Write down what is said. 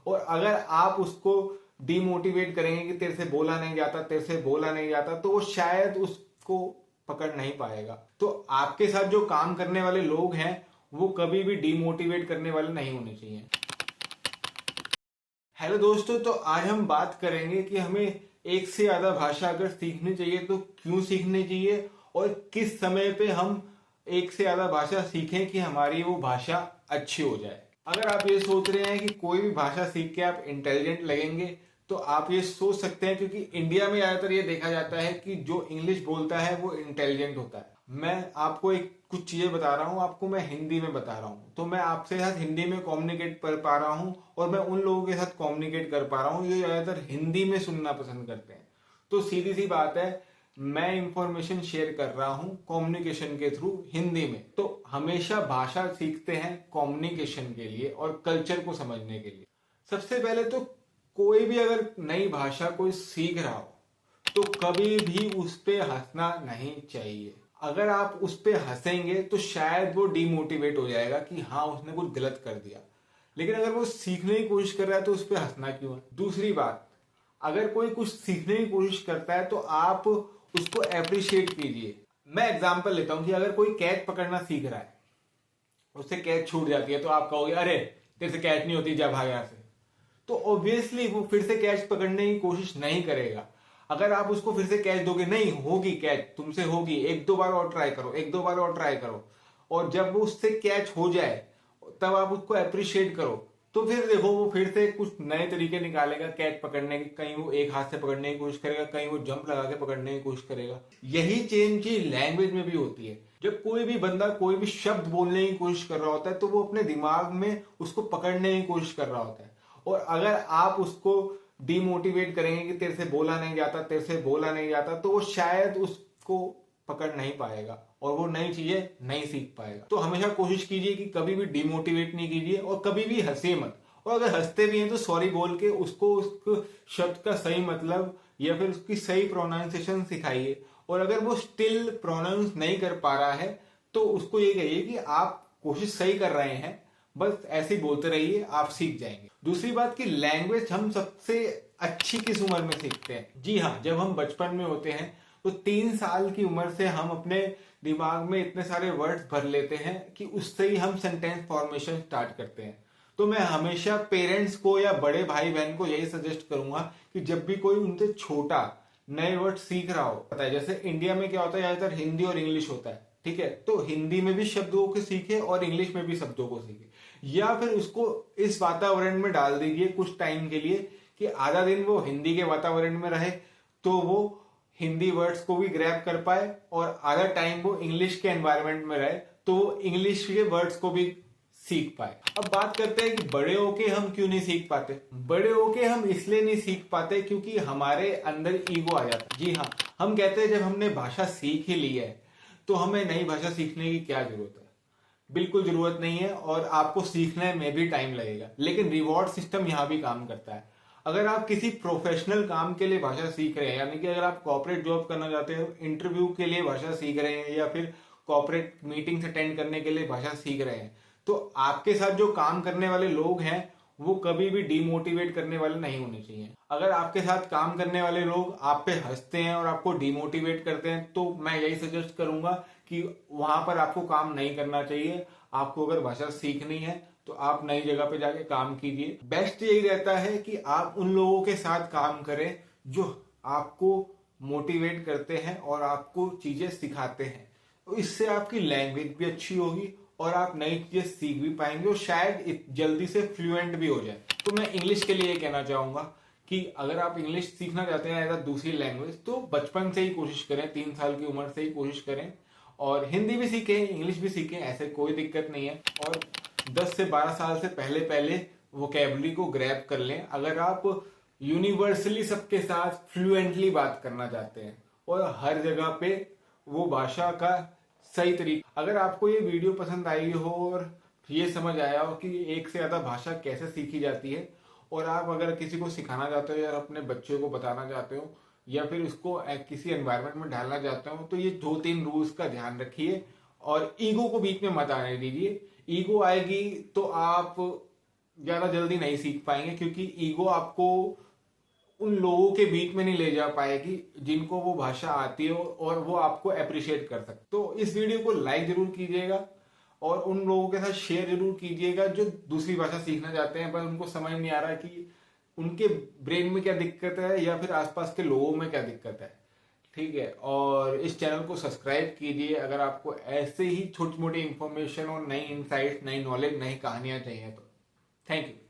और अगर आप उसको डिमोटिवेट करेंगे कि तेरे से बोला नहीं जाता, तेरे से बोला नहीं जाता, तो वो शायद उसको पकड़ नहीं पाएगा। तो आपके साथ जो काम करने वाले लोग हैं वो कभी भी डिमोटिवेट करने वाले नहीं होने चाहिए। हेलो दोस्तों, तो आज हम बात करेंगे कि हमें एक से ज्यादा भाषा अगर सीखनी चाहिए तो क्यों सीखनी चाहिए और किस समय पे हम एक से ज्यादा भाषा सीखें कि हमारी वो भाषा अच्छी हो जाए। अगर आप ये सोच रहे हैं कि कोई भी भाषा सीख के आप इंटेलिजेंट लगेंगे तो आप ये सोच सकते हैं, क्योंकि इंडिया में ज्यादातर ये देखा जाता है कि जो इंग्लिश बोलता है वो इंटेलिजेंट होता है। मैं आपको कुछ चीजें बता रहा हूँ, आपको मैं हिंदी में बता रहा हूँ, तो मैं आपसे साथ हिंदी में कम्युनिकेट कर पा रहा हूँ और मैं उन लोगों के साथ कम्युनिकेट कर पा रहा हूँ जो ज्यादातर हिंदी में सुनना पसंद करते हैं। तो सीधी सी बात है, मैं इंफॉर्मेशन शेयर कर रहा हूं कम्युनिकेशन के थ्रू हिंदी में। तो हमेशा भाषा सीखते हैं कम्युनिकेशन के लिए और कल्चर को समझने के लिए। सबसे पहले तो कोई भी अगर नई भाषा कोई सीख रहा हो तो कभी भी उस पे हंसना नहीं चाहिए। अगर आप उस पे हंसेंगे तो शायद वो डिमोटिवेट हो जाएगा कि हाँ उसने कुछ गलत कर दिया, लेकिन अगर वो सीखने की कोशिश कर रहा है तो उस पे हंसना क्यों है। दूसरी बात, अगर कोई कुछ सीखने की कोशिश करता है तो आप उसको अप्रिशिएट कीजिए। मैं एग्जांपल लेता हूं कि अगर कोई कैच पकड़ना सीख रहा है, उससे कैच छूट जाती है, तो आप कहोगे अरे तेरे से कैच नहीं होती, जा भाग यहां से। तो ऑब्वियसली वो फिर से कैच पकड़ने की कोशिश नहीं करेगा। अगर आप उसको फिर से कैच दोगे, नहीं होगी कैच, तुमसे होगी, एक दो बार और ट्राई करो, एक दो बार और ट्राई करो, और जब वो उससे कैच हो जाए तब आप उसको अप्रिशिएट करो, तो फिर देखो वो फिर से कुछ नए तरीके निकालेगा कैच पकड़ने के। कहीं वो एक हाथ से पकड़ने की कोशिश करेगा, कहीं वो जंप लगा के पकड़ने की कोशिश करेगा। यही चेंज की लैंग्वेज में भी होती है। जब कोई भी बंदा कोई भी शब्द बोलने की कोशिश कर रहा होता है तो वो अपने दिमाग में उसको पकड़ने की कोशिश कर रहा होता है, और अगर आप उसको डिमोटिवेट करेंगे कि तेरे से बोला नहीं जाता, तेरे से बोला नहीं जाता, तो वो शायद उसको पकड़ नहीं पाएगा और वो नई चीजें नहीं सीख पाएगा। तो हमेशा कोशिश कीजिए कि कभी भी डिमोटिवेट नहीं कीजिए और कभी भी हंसे मत, और अगर हंसते भी हैं तो सॉरी बोल के उसको उस शब्द का सही मतलब या फिर उसकी सही प्रोनाउंसिएशन सिखाइए। और अगर वो स्टिल प्रोनाउंस नहीं कर पा रहा है तो उसको ये कहिए कि आप कोशिश सही कर रहे हैं, बस ऐसे ही बोलते रहिए, आप सीख जाएंगे। दूसरी बात कि लैंग्वेज हम सबसे अच्छी किस उम्र में सीखते हैं। जी हाँ, जब हम बचपन में होते हैं तो 3 साल की उम्र से हम अपने दिमाग में इतने सारे वर्ड्स भर लेते हैं कि उससे ही हम सेंटेंस फॉर्मेशन स्टार्ट करते हैं। तो मैं हमेशा पेरेंट्स को या बड़े भाई बहन को यही सजेस्ट करूंगा कि जब भी कोई उनसे छोटा नए वर्ड सीख रहा हो, पता है जैसे इंडिया में क्या होता है, ज्यादातर हिंदी और इंग्लिश होता है, ठीक है, तो हिंदी में भी शब्दों को सीखे और इंग्लिश में भी शब्दों को सीखे, या फिर उसको इस वातावरण में डाल दीजिए कुछ टाइम के लिए कि आधा दिन वो हिंदी के वातावरण में रहे तो वो हिंदी वर्ड्स को भी ग्रैब कर पाए, और आधा टाइम वो इंग्लिश के एनवायरनमेंट में रहे तो वो इंग्लिश के वर्ड्स को भी सीख पाए। अब बात करते हैं कि बड़े होके हम क्यों नहीं सीख पाते। बड़े होके हम इसलिए नहीं सीख पाते क्योंकि हमारे अंदर ईगो आ जाता है। जी हाँ, हम कहते हैं जब हमने भाषा सीख ही ली है तो हमें नई भाषा सीखने की क्या जरूरत है। बिल्कुल जरूरत नहीं है, और आपको सीखने में भी टाइम लगेगा, लेकिन रिवॉर्ड सिस्टम यहां भी काम करता है। अगर आप किसी प्रोफेशनल काम के लिए भाषा सीख रहे हैं, यानी कि अगर आप कॉर्पोरेट जॉब करना चाहते हैं, इंटरव्यू के लिए भाषा सीख रहे हैं, या फिर कॉर्पोरेट मीटिंग्स अटेंड करने के लिए भाषा सीख रहे हैं, तो आपके साथ जो काम करने वाले लोग हैं वो कभी भी डिमोटिवेट करने वाले नहीं होने चाहिए। अगर आपके साथ काम करने वाले लोग आप पे हंसते हैं और आपको डिमोटिवेट करते हैं तो मैं यही सजेस्ट करूंगा कि वहां पर आपको काम नहीं करना चाहिए। आपको अगर भाषा सीखनी है तो आप नई जगह पे जाके काम कीजिए। बेस्ट यही रहता है कि आप उन लोगों के साथ काम करें जो आपको मोटिवेट करते हैं और आपको चीजें सिखाते हैं, तो इससे आपकी लैंग्वेज भी अच्छी होगी और आप नई चीजें सीख भी पाएंगे और शायद जल्दी से फ्लुएंट भी हो जाए। तो मैं इंग्लिश के लिए कहना चाहूंगा कि अगर आप इंग्लिश सीखना चाहते हैं एज अ दूसरी लैंग्वेज तो बचपन से ही कोशिश करें, 3 साल की उम्र से ही कोशिश करें, और हिंदी भी सीखें, इंग्लिश भी सीखें, ऐसे कोई दिक्कत नहीं है। और 10 से 12 साल से पहले पहले वोकेबलरी को ग्रैब कर लें अगर आप यूनिवर्सली सबके साथ फ्लुएंटली बात करना चाहते हैं और हर जगह पे वो भाषा का सही तरीका। अगर आपको ये वीडियो पसंद आई हो और ये समझ आया हो कि एक से ज्यादा भाषा कैसे सीखी जाती है, और आप अगर किसी को सिखाना चाहते हो या अपने बच्चे को बताना चाहते हो या फिर उसको किसी एनवायरनमेंट में डालना चाहते हो, तो ये 2-3 रूल्स का ध्यान रखिए और ईगो को बीच में मत आने दीजिए। ईगो आएगी तो आप ज्यादा जल्दी नहीं सीख पाएंगे, क्योंकि ईगो आपको उन लोगों के बीच में नहीं ले जा पाएगी जिनको वो भाषा आती हो और वो आपको अप्रिशिएट कर सकते। तो इस वीडियो को लाइक जरूर कीजिएगा और उन लोगों के साथ शेयर जरूर कीजिएगा जो दूसरी भाषा सीखना चाहते हैं पर उनको समझ नहीं आ रहा कि उनके ब्रेन में क्या दिक्कत है या फिर आसपास के लोगों में क्या दिक्कत है। ठीक है, और इस चैनल को सब्सक्राइब कीजिए अगर आपको ऐसे ही छोटी मोटी इंफॉर्मेशन और नई इंसाइट्स, नई नॉलेज, नई कहानियां चाहिए तो। Thank you.